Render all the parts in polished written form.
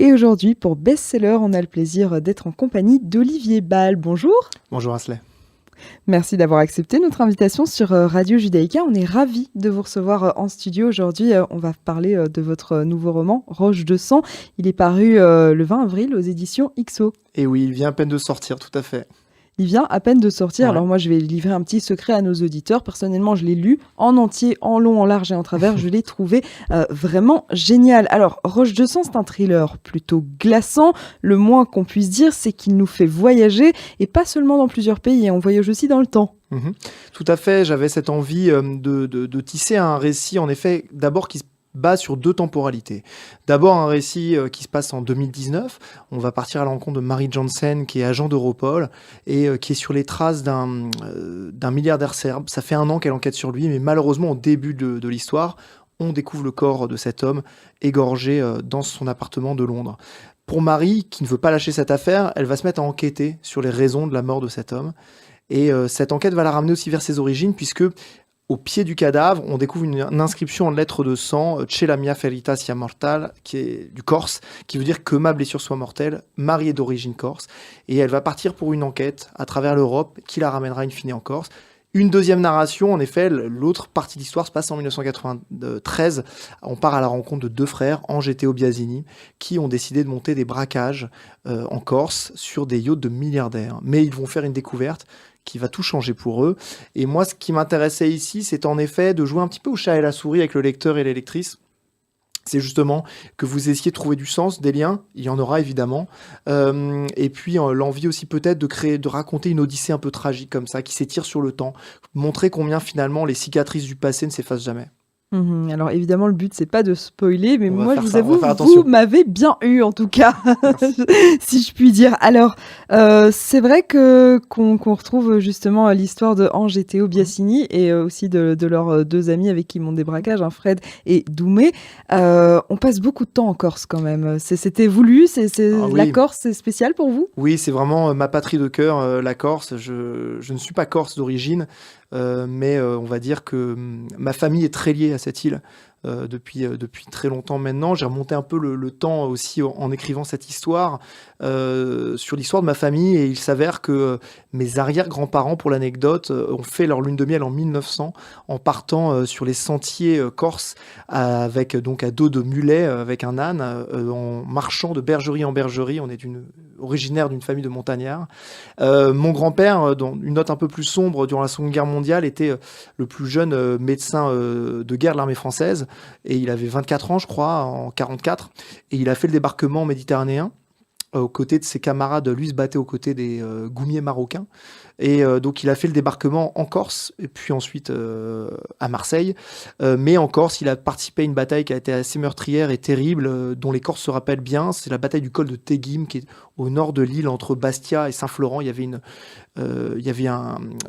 Et aujourd'hui, pour Bestseller, on a le plaisir d'être en compagnie d'Olivier Bal. Bonjour. Bonjour Asley. Merci d'avoir accepté notre invitation sur Radio Judaïka. On est ravis de vous recevoir en studio aujourd'hui. On va parler de votre nouveau roman, Roche de sang. Il est paru le 20 avril aux éditions XO. Et oui, il vient à peine de sortir, tout à fait. Il vient à peine de sortir. Ouais. Alors moi, je vais livrer un petit secret à nos auditeurs. Personnellement, je l'ai lu en entier, en long, en large et en travers. Je l'ai trouvé vraiment génial. Alors, Roche de sang, c'est un thriller plutôt glaçant. Le moins qu'on puisse dire, c'est qu'il nous fait voyager, et pas seulement dans plusieurs pays. On voyage aussi dans le temps. Tout à fait, j'avais cette envie de tisser un récit, en effet, d'abord qui se base sur deux temporalités. D'abord un récit qui se passe en 2019. On va partir à la rencontre de Marie Jansen, qui est agent d'Europol et qui est sur les traces d'un milliardaire serbe. Ça fait 1 an qu'elle enquête sur lui, mais malheureusement, au début de l'histoire, on découvre le corps de cet homme égorgé dans son appartement de Londres. Pour Marie, qui ne veut pas lâcher cette affaire, elle va se mettre à enquêter sur les raisons de la mort de cet homme. Et cette enquête va la ramener aussi vers ses origines, puisque au pied du cadavre, on découvre une inscription en lettres de sang, "Ce la mia ferita sia mortale", qui est du corse, qui veut dire que ma blessure soit mortelle. Marie est d'origine corse, et elle va partir pour une enquête à travers l'Europe, qui la ramènera in fine en Corse. Une deuxième narration, en effet, l'autre partie de l'histoire se passe en 1993. On part à la rencontre de 2 frères, Ange et Théo Biasini, qui ont décidé de monter des braquages en Corse sur des yachts de milliardaires. Mais ils vont faire une découverte qui va tout changer pour eux. Et moi, ce qui m'intéressait ici, c'est en effet de jouer un petit peu au chat et la souris avec le lecteur et les lectrices. C'est justement que vous essayez de trouver du sens, des liens, il y en aura évidemment, et puis l'envie aussi peut-être de raconter une odyssée un peu tragique comme ça, qui s'étire sur le temps, montrer combien finalement les cicatrices du passé ne s'effacent jamais. Alors évidemment, le but, c'est pas de spoiler, mais moi, je vous avoue, vous m'avez bien eu, en tout cas, si je puis dire. Alors, c'est vrai qu'on retrouve justement l'histoire de Ange et Théo Biasini, et aussi de leurs 2 amis avec qui ils montent des braquages, Fred et Doumé. On passe beaucoup de temps en Corse quand même. C'était voulu, Oui. La Corse, c'est spécial pour vous ? Oui, c'est vraiment ma patrie de cœur, la Corse. Je ne suis pas corse d'origine, mais on va dire que ma famille est très liée à cette île depuis très longtemps maintenant. J'ai remonté un peu le temps aussi en écrivant cette histoire sur l'histoire de ma famille, et il s'avère que mes arrière-grands-parents, pour l'anecdote, ont fait leur lune de miel en 1900 en partant sur les sentiers corses avec donc à dos de mulet avec un âne, en marchant de bergerie en bergerie. On est originaire d'une famille de montagnards. Mon grand-père, dans une note un peu plus sombre durant la Seconde Guerre mondiale, était le plus jeune médecin de guerre de l'armée française, et il avait 24 ans, je crois, en 1944, et il a fait le débarquement méditerranéen aux côtés de ses camarades. Lui se battait aux côtés des goumiers marocains, et donc il a fait le débarquement en Corse, et puis ensuite à Marseille. Mais en Corse, il a participé à une bataille qui a été assez meurtrière et terrible, dont les Corses se rappellent bien. C'est la bataille du col de Teguim, qui est au nord de l'île, entre Bastia et Saint-Florent. Il y avait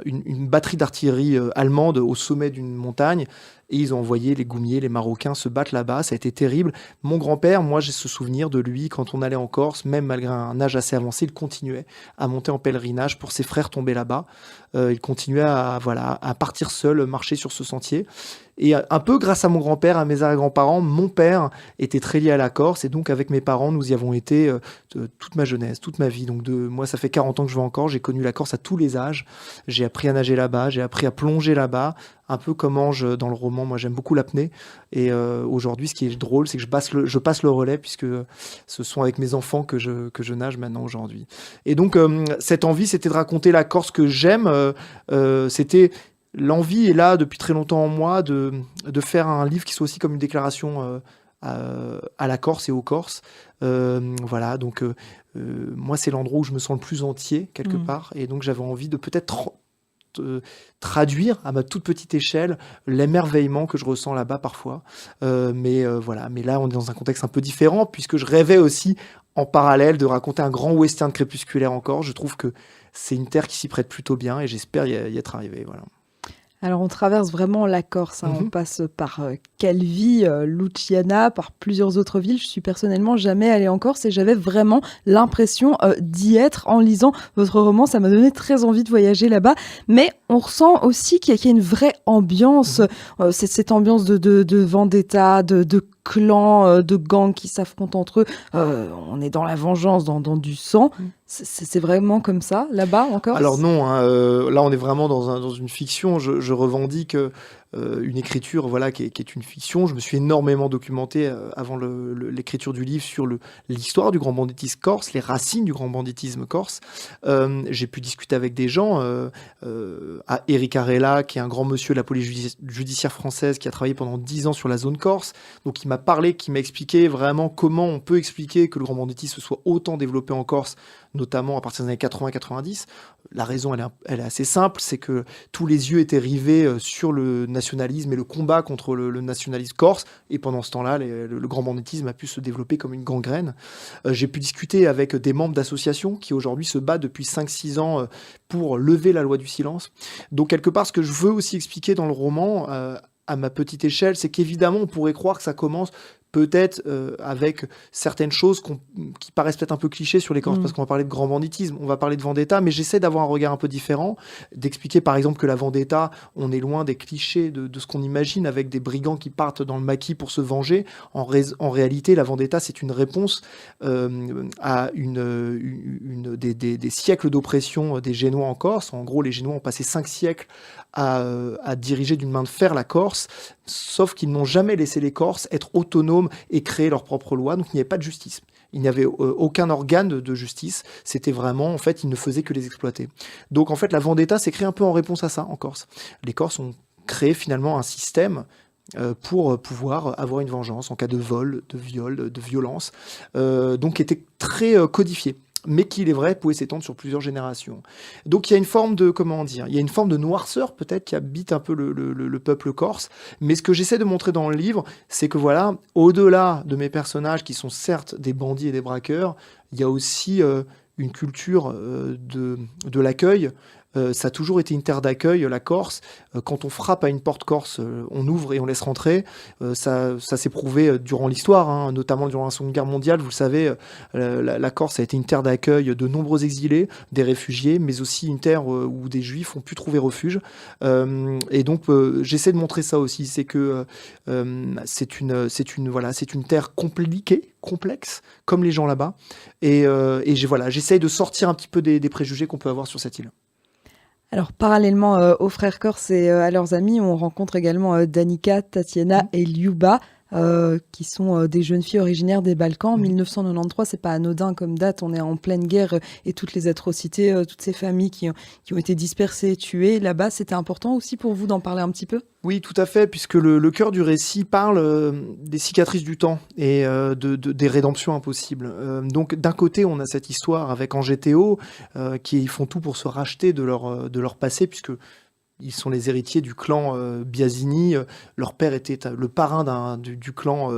une batterie d'artillerie allemande au sommet d'une montagne, et ils ont envoyé les Goumiers, les Marocains, se battre là-bas. Ça a été terrible. Mon grand-père, moi, j'ai ce souvenir de lui, quand on allait en Corse, même malgré un âge assez avancé, il continuait à monter en pèlerinage pour ses frères tombés là-bas. Il continuait à partir seul, marcher sur ce sentier. Et un peu grâce à mon grand-père, à mes arrière-grands-parents, mon père était très lié à la Corse, et donc avec mes parents, nous y avons été toute ma jeunesse, toute ma vie. Donc moi, ça fait 40 ans que je vais en Corse, j'ai connu la Corse à tous les âges. J'ai appris à nager là-bas, j'ai appris à plonger là-bas, un peu comme Ange dans le roman. Moi, j'aime beaucoup l'apnée, et aujourd'hui, ce qui est drôle, c'est que je passe le relais, puisque ce sont avec mes enfants que je nage maintenant aujourd'hui. Et donc, cette envie, c'était de raconter la Corse que j'aime. L'envie est là depuis très longtemps en moi de faire un livre qui soit aussi comme une déclaration à la Corse et aux Corses. Donc moi, c'est l'endroit où je me sens le plus entier, quelque part, et donc j'avais envie de peut-être traduire à ma toute petite échelle l'émerveillement que je ressens là-bas parfois. Mais là, on est dans un contexte un peu différent, puisque je rêvais aussi en parallèle de raconter un grand western crépusculaire encore. Je trouve que c'est une terre qui s'y prête plutôt bien, et j'espère y être arrivé. Voilà. Alors, on traverse vraiment la Corse. On passe par Calvi, Luciana, par plusieurs autres villes. Je suis personnellement jamais allée en Corse, et j'avais vraiment l'impression d'y être en lisant votre roman. Ça m'a donné très envie de voyager là-bas. Mais on ressent aussi qu'il y a une vraie ambiance. C'est cette ambiance de vendetta, de clans, de gangs qui s'affrontent entre eux. On est dans la vengeance, dans du sang. C'est vraiment comme ça, là-bas, en Corse? Alors non, hein, là on est vraiment dans une fiction. Je revendique une écriture, voilà, qui est une fiction. Je me suis énormément documenté avant l'écriture du livre sur l'histoire du grand banditisme corse, les racines du grand banditisme corse. J'ai pu discuter avec des gens, à Eric Arella, qui est un grand monsieur de la police judiciaire française, qui a travaillé pendant 10 ans sur la zone corse. Donc il m'a parlé, qui m'a expliqué vraiment comment on peut expliquer que le grand banditisme soit autant développé en Corse, notamment à partir des années 80-90. La raison, elle est assez simple, c'est que tous les yeux étaient rivés sur le nationalisme et le combat contre le nationalisme corse, et pendant ce temps-là, le grand banditisme a pu se développer comme une gangrène. J'ai pu discuter avec des membres d'associations qui aujourd'hui se battent depuis 5-6 ans pour lever la loi du silence. Donc quelque part, ce que je veux aussi expliquer dans le roman, à ma petite échelle, c'est qu'évidemment, on pourrait croire que ça commence peut-être avec certaines choses qui paraissent peut-être un peu clichés sur les Corses, parce qu'on va parler de grand banditisme, on va parler de vendetta, mais j'essaie d'avoir un regard un peu différent, d'expliquer par exemple que la vendetta, on est loin des clichés de ce qu'on imagine, avec des brigands qui partent dans le maquis pour se venger. En réalité, la vendetta, c'est une réponse à des siècles d'oppression des Génois en Corse. En gros, les Génois ont passé 5 siècles à diriger d'une main de fer la Corse, sauf qu'ils n'ont jamais laissé les Corses être autonomes et créer leurs propres lois, donc il n'y avait pas de justice. Il n'y avait aucun organe de justice, c'était vraiment, en fait, ils ne faisaient que les exploiter. Donc en fait, la vendetta s'est créée un peu en réponse à ça en Corse. Les Corses ont créé finalement un système pour pouvoir avoir une vengeance en cas de vol, de viol, de violence, donc qui était très codifié, mais qui, il est vrai, pouvait s'étendre sur plusieurs générations. Donc il y a une forme de, comment dire, il y a une forme de noirceur peut-être qui habite un peu le peuple corse, mais ce que j'essaie de montrer dans le livre, c'est que voilà, au-delà de mes personnages qui sont certes des bandits et des braqueurs, il y a aussi une culture de l'accueil. Ça a toujours été une terre d'accueil, la Corse. Quand on frappe à une porte corse, on ouvre et on laisse rentrer. Ça s'est prouvé durant l'histoire, hein, notamment durant la Seconde Guerre mondiale. Vous le savez, la Corse a été une terre d'accueil de nombreux exilés, des réfugiés, mais aussi une terre où des Juifs ont pu trouver refuge. Et donc, j'essaie de montrer ça aussi, c'est que c'est une terre compliquée, complexe, comme les gens là-bas. Et j'essaie de sortir un petit peu des préjugés qu'on peut avoir sur cette île. Alors, parallèlement aux frères corses et à leurs amis, on rencontre également Danica, Tatiana et Liuba, qui sont des jeunes filles originaires des Balkans. 1993, c'est pas anodin comme date, on est en pleine guerre et toutes les atrocités, toutes ces familles qui ont été dispersées, tuées. Là-bas, c'était important aussi pour vous d'en parler un petit peu ? Oui, tout à fait, puisque le cœur du récit parle des cicatrices du temps et des rédemptions impossibles. Donc d'un côté, on a cette histoire avec Angers Théo, qui font tout pour se racheter de leur passé, puisque ils sont les héritiers du clan Biasini. Leur père était le parrain du clan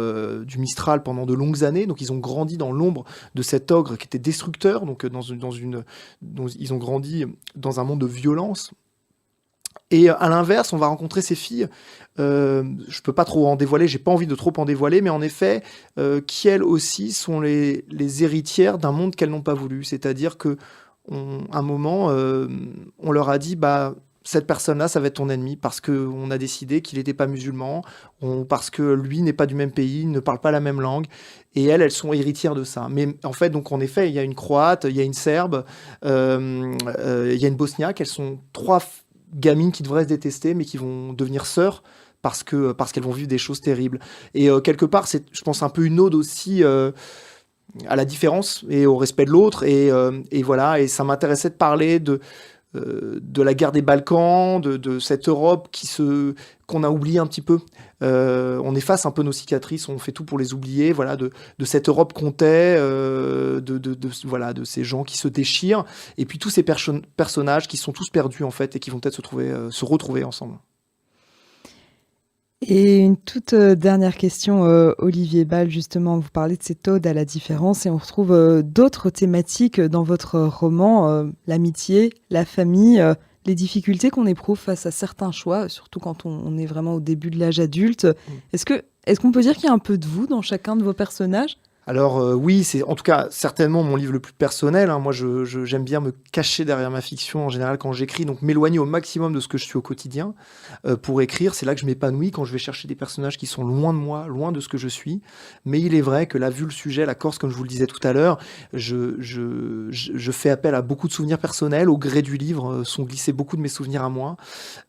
du Mistral pendant de longues années. Donc ils ont grandi dans l'ombre de cet ogre qui était destructeur. Donc ils ont grandi dans un monde de violence. Et à l'inverse, on va rencontrer ces filles, je peux pas trop en dévoiler, j'ai pas envie de trop en dévoiler, mais en effet, qui elles aussi sont les héritières d'un monde qu'elles n'ont pas voulu. C'est-à-dire que un moment, on leur a dit, bah, cette personne-là, ça va être ton ennemi, parce qu'on a décidé qu'il n'était pas musulman, parce que lui n'est pas du même pays, ne parle pas la même langue, et elles sont héritières de ça. Mais en fait, donc en effet, il y a une Croate, il y a une Serbe, il y a une Bosniaque, elles sont 3 gamines qui devraient se détester, mais qui vont devenir sœurs parce qu'elles vont vivre des choses terribles. Et quelque part, c'est, je pense, un peu une ode aussi à la différence et au respect de l'autre. Et voilà, et ça m'intéressait de parler de la guerre des Balkans, de cette Europe qu'on a oublié un petit peu. On efface un peu nos cicatrices, on fait tout pour les oublier, voilà, de cette Europe qu'on tait, de ces gens qui se déchirent, et puis tous ces personnages qui sont tous perdus en fait et qui vont peut-être se retrouver ensemble. Et une toute dernière question, Olivier Bal, justement, vous parlez de cette ode à la différence et on retrouve d'autres thématiques dans votre roman, l'amitié, la famille, les difficultés qu'on éprouve face à certains choix, surtout quand on est vraiment au début de l'âge adulte. Est-ce qu'on peut dire qu'il y a un peu de vous dans chacun de vos personnages ? Alors oui, c'est en tout cas certainement mon livre le plus personnel, hein. Moi, j'aime bien me cacher derrière ma fiction en général quand j'écris, donc m'éloigner au maximum de ce que je suis au quotidien pour écrire. C'est là que je m'épanouis quand je vais chercher des personnages qui sont loin de moi, loin de ce que je suis. Mais il est vrai que là, vu le sujet, la Corse, comme je vous le disais tout à l'heure, je fais appel à beaucoup de souvenirs personnels. Au gré du livre, sont glissés beaucoup de mes souvenirs à moi.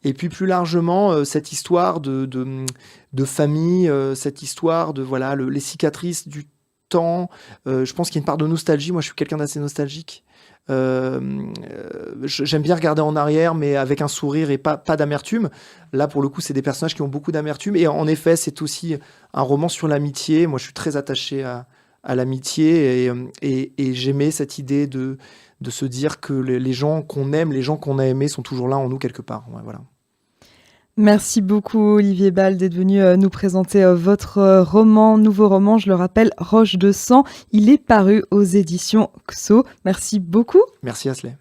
Et puis plus largement, cette histoire de famille, cette histoire de voilà les cicatrices du temps. Je pense qu'il y a une part de nostalgie. Moi, je suis quelqu'un d'assez nostalgique. J'aime bien regarder en arrière, mais avec un sourire et pas d'amertume. Là, pour le coup, c'est des personnages qui ont beaucoup d'amertume. Et en effet, c'est aussi un roman sur l'amitié. Moi, je suis très attaché à l'amitié et j'aimais cette idée de se dire que les gens qu'on aime, les gens qu'on a aimés sont toujours là en nous quelque part. Ouais, voilà. Merci beaucoup Olivier Bal d'être venu nous présenter votre nouveau roman, je le rappelle, Roche de sang. Il est paru aux éditions XO. Merci beaucoup. Merci Asley.